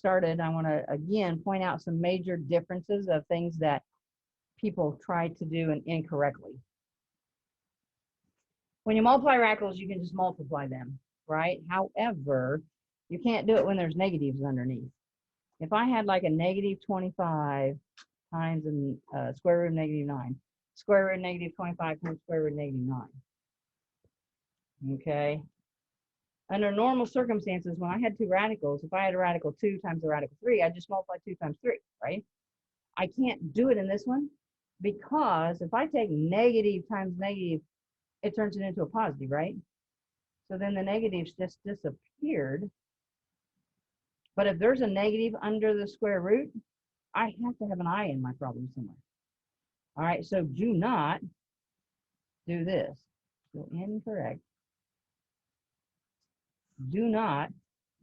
started, I want to again point out some major differences of things that people try to do incorrectly. When you multiply radicals, you can just multiply them, right? However, you can't do it when there's negatives underneath. If I had like a negative 25 times a square root of negative 9, square root of negative 25 times square root of negative 9. Okay. Under normal circumstances, when I had two radicals, if I had a radical 2 times a radical 3, I just multiply 2 times 3, right? I can't do it in this one because if I take negative times negative, it turns it into a positive, right? So then the negatives just disappeared. But if there's a negative under the square root, I have to have an I in my problem somewhere. All right, so do not do this. So incorrect. Do not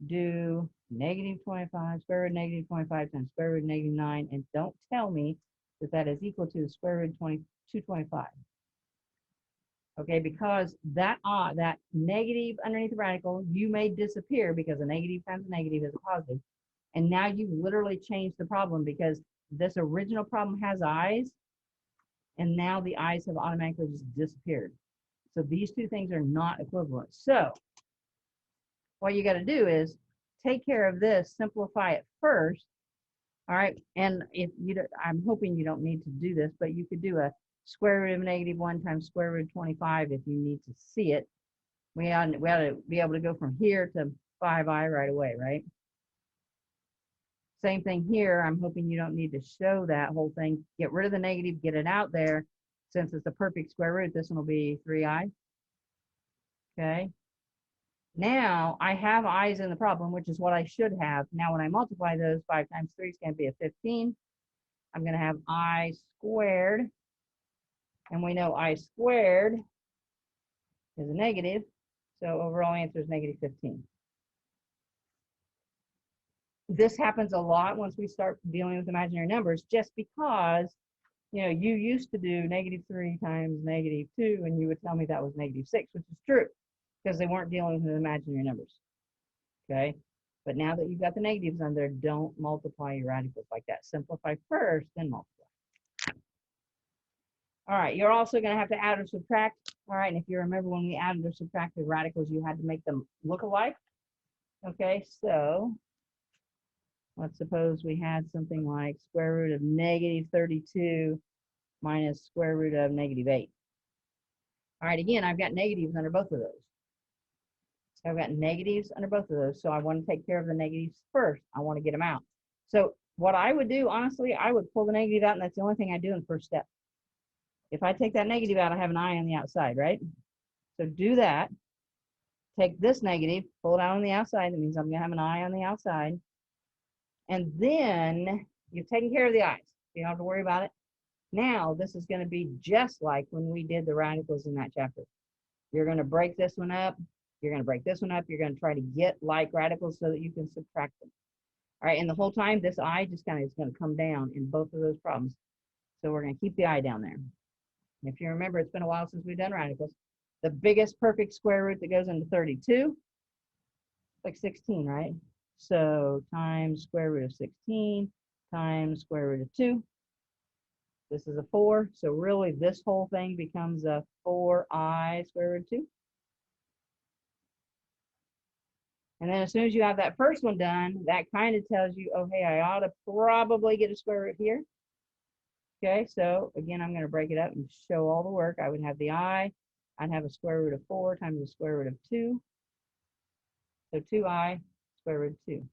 do negative 25, square root of negative 25 times square root of negative 9, and don't tell me that that is equal to the square root of 225. Okay, because that negative underneath the radical, you may disappear because a negative times a negative is a positive. And now you've literally changed the problem because this original problem has i's, and now the i's have automatically just disappeared. So these two things are not equivalent. So what you got to do is take care of this, simplify it first. All right, and if you don't, I'm hoping you don't need to do this, but you could do a square root of negative 1 times square root of 25 if you need to see it. We ought to be able to go from here to 5i right away, right? Same thing here. I'm hoping you don't need to show that whole thing. Get rid of the negative, get it out there. Since it's a perfect square root, this one will be 3i. Okay. Now I have i's in the problem, which is what I should have. Now when I multiply those, 5 times 3 is going to be a 15. I'm going to have I squared. And we know I squared is a negative. So overall answer is negative 15. This happens a lot once we start dealing with imaginary numbers, just because, you know, you used to do negative 3 times negative 2, and you would tell me that was negative 6, which is true, because they weren't dealing with imaginary numbers. Okay? But now that you've got the negatives on there, don't multiply your radicals like that. Simplify first, then multiply. All right, you're also going to have to add or subtract. All right, and if you remember when we added or subtracted radicals, you had to make them look alike. Okay, so let's suppose we had something like square root of negative 32 minus square root of negative 8. All right, again, I've got negatives under both of those. So I've got negatives under both of those, so I want to take care of the negatives first. I want to get them out. So what I would do, honestly, I would pull the negative out, and that's the only thing I do in the first step. If I take that negative out, I have an I on the outside, right? So do that. Take this negative, pull it out on the outside. That means I'm going to have an I on the outside. And then you've taken care of the i's. You don't have to worry about it. Now, this is going to be just like when we did the radicals in that chapter. You're going to break this one up. You're going to break this one up. You're going to try to get like radicals so that you can subtract them. All right, and the whole time, this I just kind of is going to come down in both of those problems. So we're going to keep the I down there. If you remember, it's been a while since we've done radicals. The biggest perfect square root that goes into 32, like 16, right? So times square root of 16 times square root of 2. This is a 4. So really, this whole thing becomes a 4i square root of 2. And then as soon as you have that first one done, that kind of tells you, oh, hey, I ought to probably get a square root here. Okay, so again, I'm going to break it up and show all the work. I would have the I. I'd have a square root of 4 times the square root of 2. So 2i square root of 2.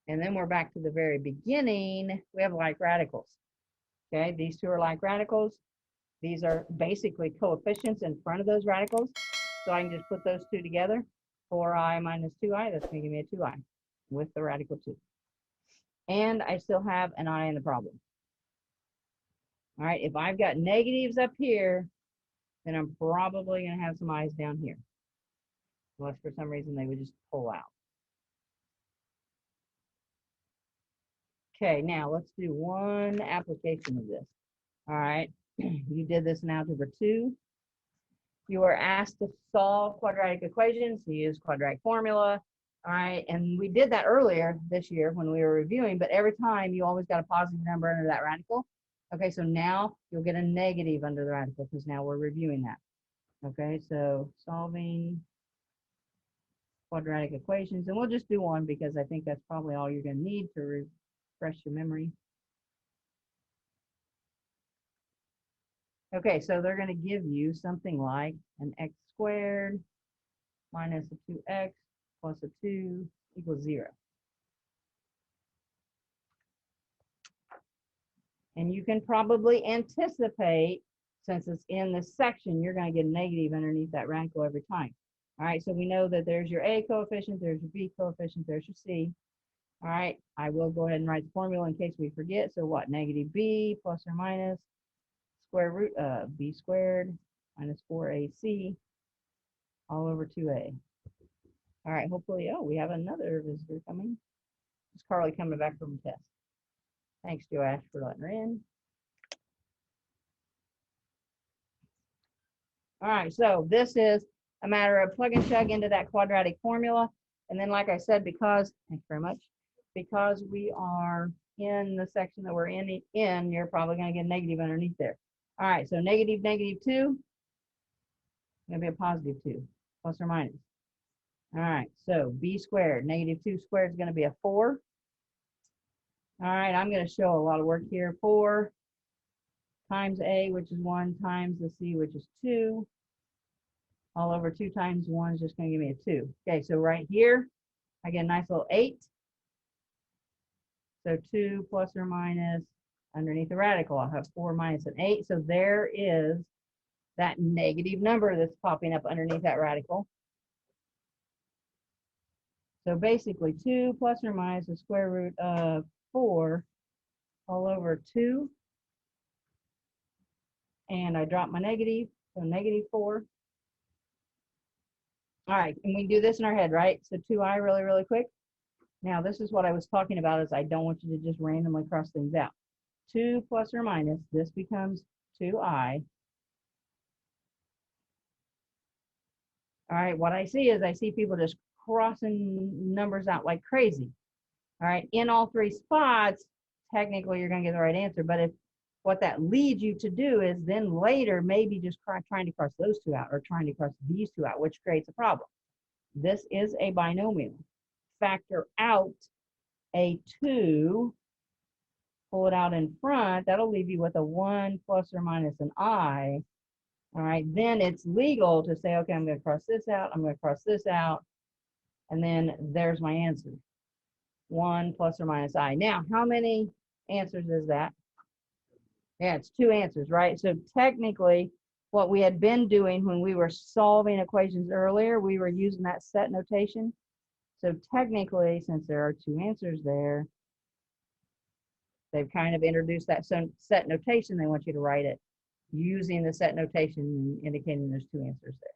And then we're back to the very beginning. We have like radicals. Okay, these two are like radicals. These are basically coefficients in front of those radicals. So I can just put those two together. 4i minus 2i, that's going to give me a 2i with the radical 2. And I still have an I in the problem. All right, if I've got negatives up here, then I'm probably going to have some i's down here. Unless for some reason they would just pull out. Okay, now let's do one application of this. All right, you did this in Algebra 2. You are asked to solve quadratic equations. You use quadratic formula. All right, and we did that earlier this year when we were reviewing, but every time you always got a positive number under that radical. Okay, so now you'll get a negative under the radical because now we're reviewing that. Okay, so solving quadratic equations, and we'll just do one because I think that's probably all you're going to need to refresh your memory. Okay, so they're going to give you something like an x squared minus a 2x plus a 2 equals 0. And you can probably anticipate, since it's in this section, you're going to get a negative underneath that radical every time. All right, so we know that there's your A coefficient, there's your B coefficient, there's your C. All right, I will go ahead and write the formula in case we forget. So what, negative B plus or minus square root of B squared minus 4AC all over 2A. All right, hopefully, oh, we have another visitor coming. It's Carly coming back from a test. Thanks, Joash, for letting her in. All right, so this is a matter of plug and chug into that quadratic formula. And then, like I said, because, thanks very much, because we are in the section that we're in, you're probably going to get a negative underneath there. All right, so negative, negative 2, going to be a positive 2, plus or minus. All right, so B squared, negative 2 squared is going to be a 4. All right, I'm going to show a lot of work here. 4 times A, which is 1, times the C, which is 2. All over 2 times 1 is just going to give me a 2. Okay, so right here, I get a nice little 8. So 2 plus or minus underneath the radical, I'll have 4 minus an 8. So there is that negative number that's popping up underneath that radical. So basically 2 plus or minus the square root of 4 all over 2. And I drop my negative, so negative 4. All right, and we do this in our head, right? So 2i really, really quick. Now, this is what I was talking about is I don't want you to just randomly cross things out. 2 plus or minus, this becomes 2i. All right, what I see is I see people just crossing numbers out like crazy. All right, in all 3 spots, technically you're going to get the right answer. But if what that leads you to do is then later maybe just trying to cross those 2 out or trying to cross these 2 out, which creates a problem. This is a binomial. Factor out a 2, pull it out in front. That'll leave you with a 1 plus or minus an I. All right, then it's legal to say, okay, I'm going to cross this out, I'm going to cross this out, and then there's my answer. 1 plus or minus I. Now, how many answers is that? Yeah, it's 2 answers, right? So technically, what we had been doing when we were solving equations earlier, we were using that set notation. So technically, since there are 2 answers there, they've kind of introduced that set notation. They want you to write it using the set notation, indicating there's 2 answers there.